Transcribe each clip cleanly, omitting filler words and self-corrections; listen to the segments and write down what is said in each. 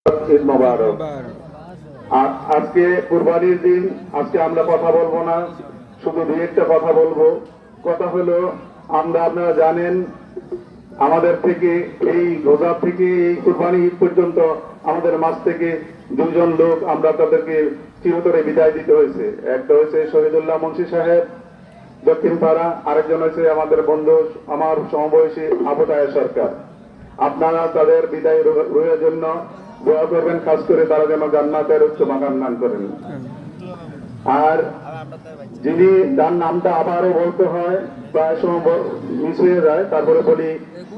ঈদ মোবারক। আজকে কুরবানির দিন। আজকে আমরা কথা বলবো না, শুধু দুই একটা কথা বলবো। কথা হলো, আপনারা জানেন আমাদের থেকে এই রোজা থেকে এই কুরবানি ঈদ পর্যন্ত আমাদের মাঝ থেকে দুজন লোক আমরা তাদেরকে চিরতরে বিদায় দিতে হয়েছে। একটা হয়েছে শহীদুল্লাহ মুন্সি সাহেব দক্ষিণ পাড়া, আরেকজন হয়েছে আমাদের বন্ধু আমার সমবয়সী আবু তাহের সরকার। আপনারা তাদের বিদায় রোহের জন্য দোয়া করবেন, খাস করে তারা যেন জান্নাতের উচ্চ মাকাম দান করেন। আর যিনি তার নামটা আবারও বলতে হয়, প্রায় সময় মিস হয়ে যায়, তারপরে বলি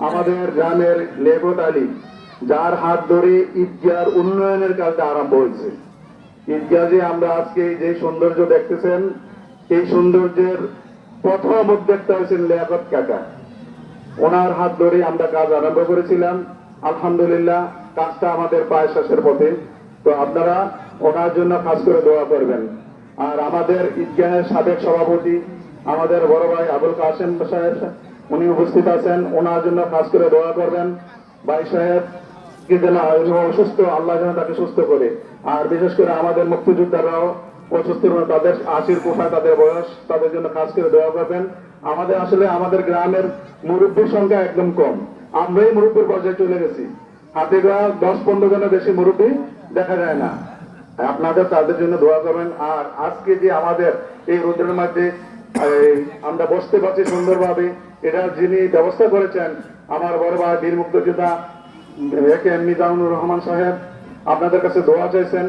আমাদের গ্রামের লেবত আলী, যার হাত ধরে ঈদগার উন্নয়নের কাজটা আরম্ভ হয়েছে। ঈদগাহ যে আমরা আজকে যে সৌন্দর্য দেখতেছেন, এই সৌন্দর্যের প্রথম উদ্যোক্তা হয়েছেন লিয়াকত কাকা। ওনার হাত ধরে আমরা কাজ আরম্ভ করেছিলাম। আলহামদুলিল্লাহ কাজটা আমাদের প্রায় শেষের পথে। তো আপনারা ওনার জন্য খাস করে দোয়া করবেন। আর আমাদের ঈদগাহের সাবেক সভাপতি আমাদের বড় ভাই আবুল কাসেম সাহেব, উনি উপস্থিত আছেন, ওনার জন্য খাস করে দোয়া করবেন। ভাই সাহেব কি যেন অসুস্থ, আল্লাহ যেন তাকে সুস্থ করে। আর বিশেষ করে আমাদের মুক্তিযোদ্ধারাও অসুস্থ, তাদের 80-র কোঠায় তাদের বয়স, তাদের জন্য খাস করে দোয়া করবেন। আমাদের আসলে আমাদের গ্রামের মুরব্বীর সংখ্যা একদম কম, আমরাই মুরব্বীর পর্যায়ে চলে গেছি। হাতে গোয়া 10-15 জনের বেশি মুরব্বী দেখা যায় না। আপনাদের তাদের জন্য দোয়া করবেন। আর আজকে যে আমাদের এই রোদের মধ্যে আমরা বসতে পারছি সুন্দরভাবে, এটা যিনি ব্যবস্থা করেছেন আমার বড় ভাই বীর মুক্তিযোদ্ধা মিজানুর রহমান সাহেব, আপনাদের কাছে দোয়া চাইছেন।